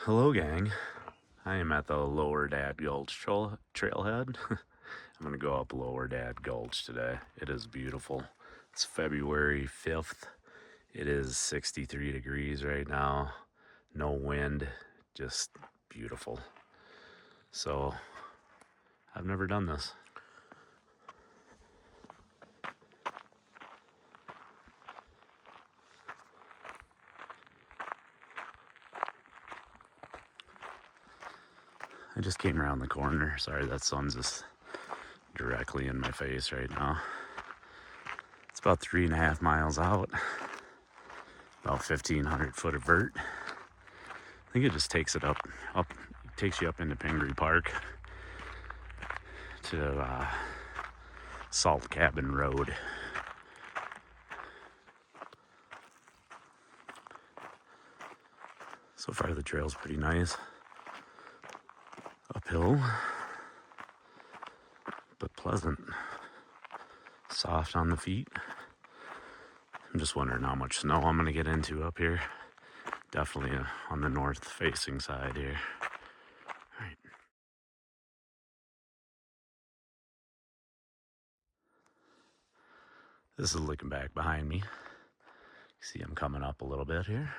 Hello, gang. I am at the Lower Dadds Gulch Trailhead. I'm going to go up Lower Dadds Gulch today. It is beautiful. It's February 5th. It is 63 degrees right now. No wind. Just beautiful. So, I've never done this. I just came around the corner. Sorry, that sun's just directly in my face right now. It's about 3.5 miles out. About 1,500 foot of vert. I think it just takes it takes you up into Pingree Park to Salt Cabin Road. So far the trail's pretty nice. Uphill, but pleasant. Soft on the feet. I'm just wondering how much snow I'm gonna get into up here. Definitely on the north facing side here. All right. This is looking back behind me. See, I'm coming up a little bit here.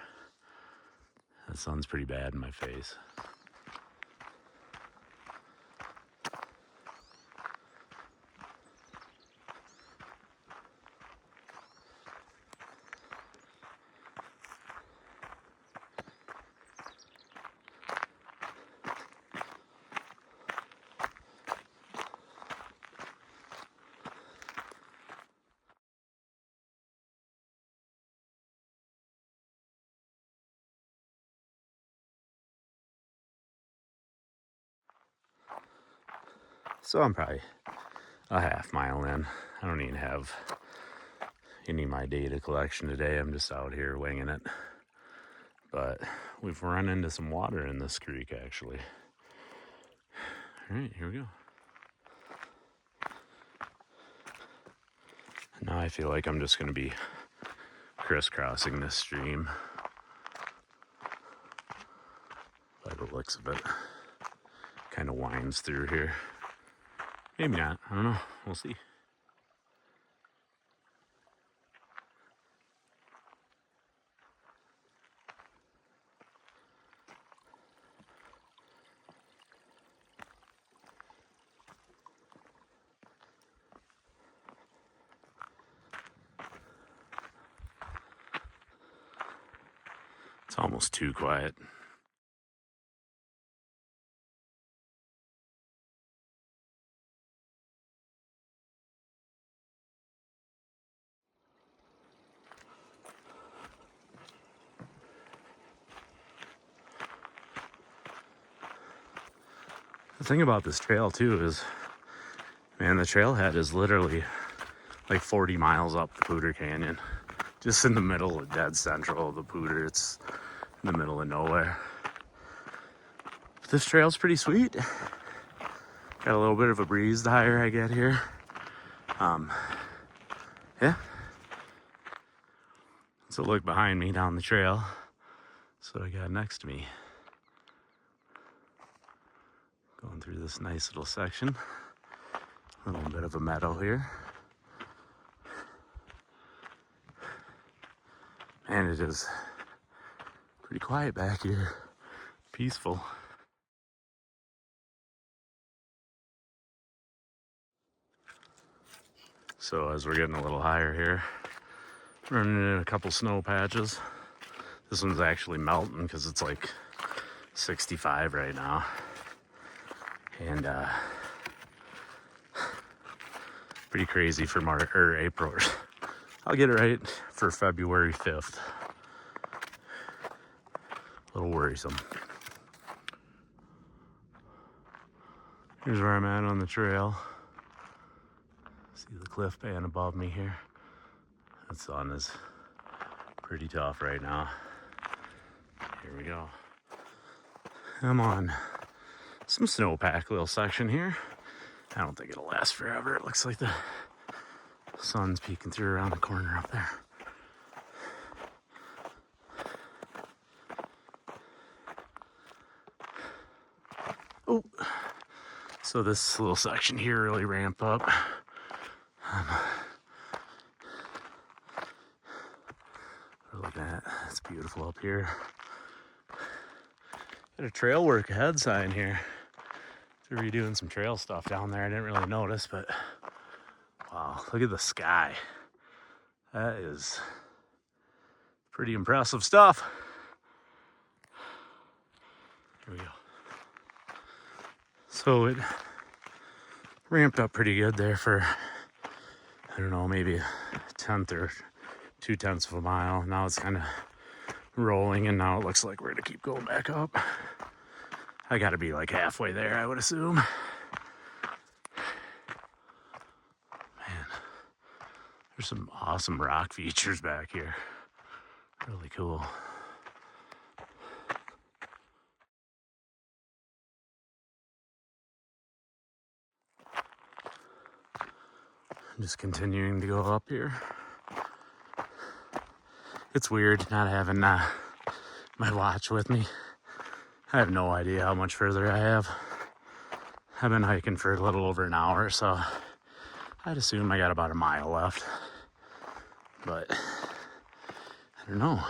The sun's pretty bad in my face. So I'm probably a half mile in. I don't even have any of my data collection today. I'm just out here winging it. But we've run into some water in this creek, actually. All right, here we go. Now I feel like I'm just going to be crisscrossing this stream. By the looks of it. Kind of winds through here. Maybe not. I don't know. We'll see. It's almost too quiet. The thing about this trail too is, man, the trailhead is literally like 40 miles up the Poudre Canyon. Just in the middle of dead central of the Poudre. It's in the middle of nowhere. But this trail's pretty sweet. Got a little bit of a breeze the higher I get here. Yeah. So look behind me down the trail. So I got next to me. Going through this nice little section. A little bit of a meadow here. And it is pretty quiet back here. Peaceful. So as we're getting a little higher here, running into a couple snow patches. This one's actually melting because it's like 65 right now. And pretty crazy for March or April. I'll get it right for February 5th. A little worrisome. Here's where I'm at on the trail. See the cliff band above me here. That sun is pretty tough right now. Here we go. I'm on some snowpack little section here. I don't think it'll last forever. It looks like the sun's peeking through around the corner up there. So this little section here really ramped up. Look at that, it's beautiful up here. Got a trail work ahead sign here. They're redoing some trail stuff down there. I didn't really notice, but wow, look at the sky. That is pretty impressive stuff. Here we go. So it ramped up pretty good there for, I don't know, maybe a tenth or 2/10 of a mile. Now it's kind of rolling, and now it looks like we're gonna keep going back up. I gotta be like halfway there, I would assume. Man, there's some awesome rock features back here. Really cool. I'm just continuing to go up here. It's weird not having my watch with me. I have no idea how much further I have. I've been hiking for a little over an hour, so I'd assume I got about a mile left. But I don't know.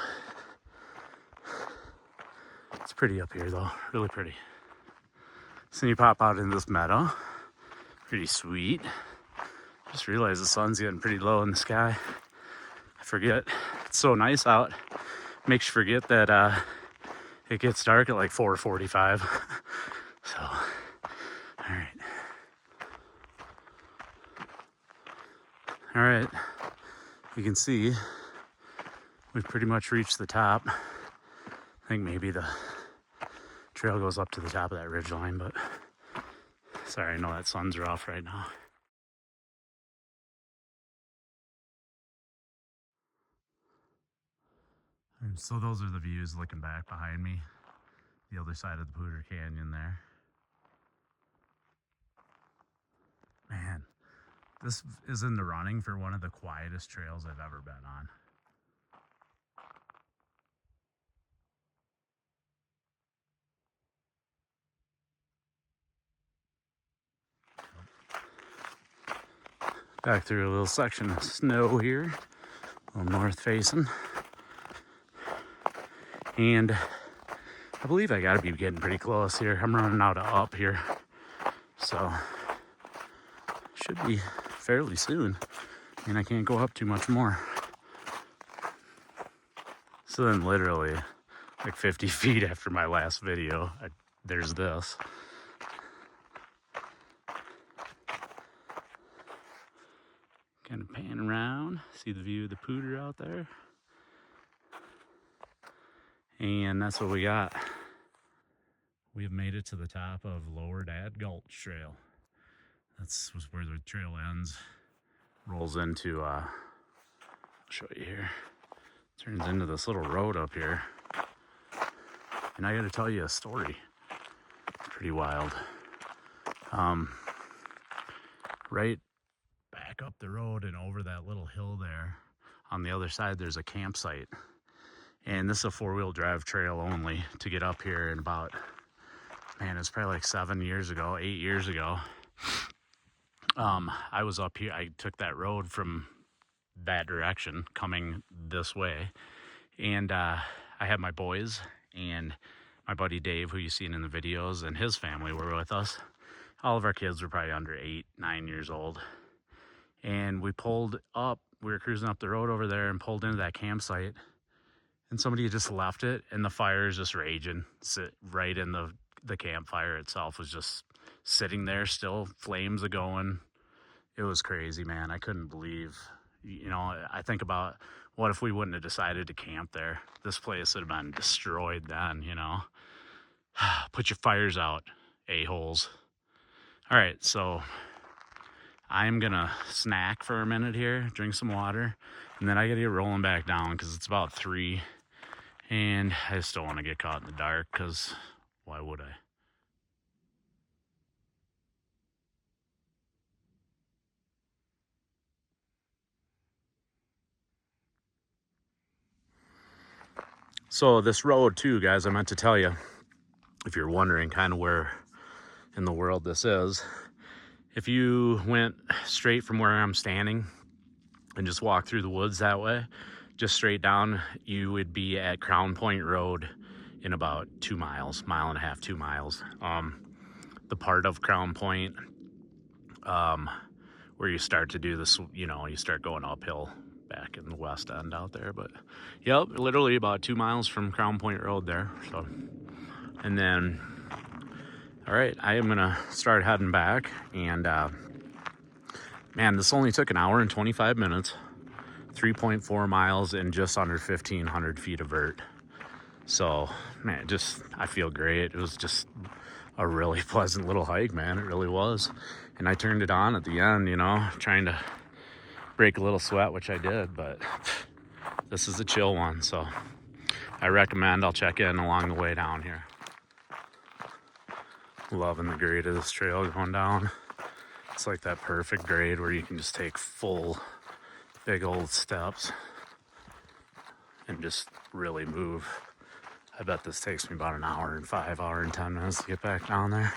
It's pretty up here though, really pretty. So you pop out into this meadow. Pretty sweet. Just realized the sun's getting pretty low in the sky. I forget, it's so nice out. Makes you forget that it gets dark at like 4:45. So, all right. All right, you can see we've pretty much reached the top. I think maybe the trail goes up to the top of that ridge line, but sorry, I know that sun's rough right now. And so those are the views looking back behind me, the other side of the Poudre Canyon there. Man, this is in the running for one of the quietest trails I've ever been on. Back through a little section of snow here, a little north facing. And I believe I gotta be getting pretty close here. I'm running out of up here. So, should be fairly soon. And I can't go up too much more. So then literally, like 50 feet after my last video, there's this. Kind of pan around, see the view of the Poudre out there. And that's what we got. We have made it to the top of Lower Dadds Gulch Trail. That's where the trail ends. Rolls into, I'll show you here. Turns into this little road up here. And I gotta tell you a story. It's pretty wild. Right back up the road and over that little hill there, on the other side there's a campsite. And this is a 4-wheel drive trail only to get up here. And about, man, it's probably like 8 years ago. I was up here, I took that road from that direction coming this way. And I had my boys and my buddy Dave, who you've seen in the videos, and his family were with us. All of our kids were probably under 8, 9 years old. And we pulled up, we were cruising up the road over there and pulled into that campsite. And somebody had just left it, and the fire is just raging. Right in the campfire itself was just sitting there, still flames are going. It was crazy, man. I couldn't believe, you know, I think about what if we wouldn't have decided to camp there? This place would have been destroyed then, you know. Put your fires out, a-holes. All right, so I'm gonna snack for a minute here, drink some water, and then I gotta get rolling back down because it's about 3. And I just don't want to get caught in the dark, because why would I? So this road too, guys, I meant to tell you, if you're wondering kind of where in the world this is. If you went straight from where I'm standing and just walked through the woods that way, just straight down, you would be at Crown Point Road in about 2 miles, mile and a half, 2 miles. The part of Crown Point where you start to do this, you know, you start going uphill back in the west end out there. But yep, literally about 2 miles from Crown Point Road there. So, and then, all right, I am gonna start heading back. And man, this only took 1 hour and 25 minutes, 3.4 miles and just under 1,500 feet of vert. So man, I feel great. It was just a really pleasant little hike, man. It really was. And I turned it on at the end, you know, trying to break a little sweat, which I did, but this is a chill one. So I recommend. I'll check in along the way down here. Loving the grade of this trail going down. It's like that perfect grade where you can just take full big old steps and just really move. I bet this takes me about 1 hour and 5 hour and 10 minutes to get back down there.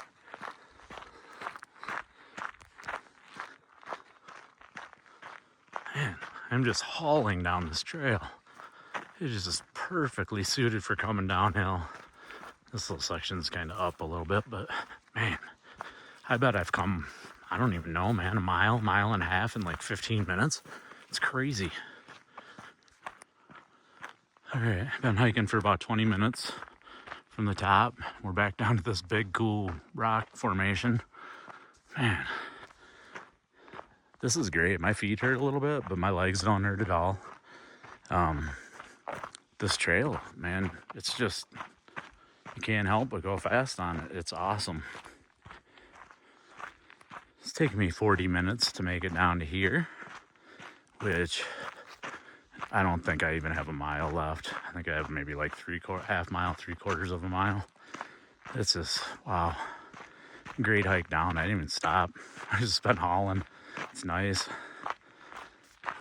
Man, I'm just hauling down this trail. It is just perfectly suited for coming downhill. This little section's kind of up a little bit, but man, I bet I've come, I don't even know, man, a mile and a half in like 15 minutes. It's crazy. All right, I've been hiking for about 20 minutes from the top. We're back down to this big, cool rock formation. Man, this is great. My feet hurt a little bit, but my legs don't hurt at all. This trail, man, it's just, you can't help but go fast on it. It's awesome. It's taken me 40 minutes to make it down to here, which I don't think I even have a mile left. I think I have maybe like half mile, 3/4 of a mile. It's just, wow. Great hike down. I didn't even stop. I just been hauling. It's nice.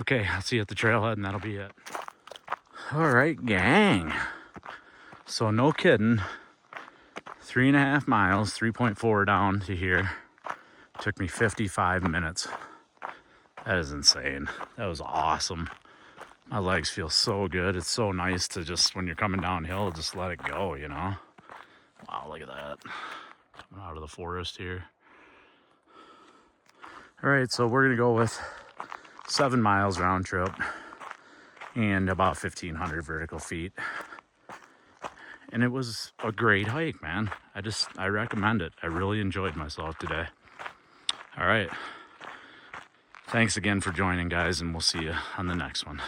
Okay, I'll see you at the trailhead and that'll be it. All right, gang. So no kidding, 3.5 miles, 3.4 down to here. Took me 55 minutes. That is insane. That was awesome. My legs feel so good. It's so nice to just, when you're coming downhill, just let it go, you know? Wow, look at that. Coming out of the forest here. All right, so we're gonna go with 7 miles round trip and about 1,500 vertical feet. And it was a great hike, man. I recommend it. I really enjoyed myself today. All right. Thanks again for joining, guys, and we'll see you on the next one.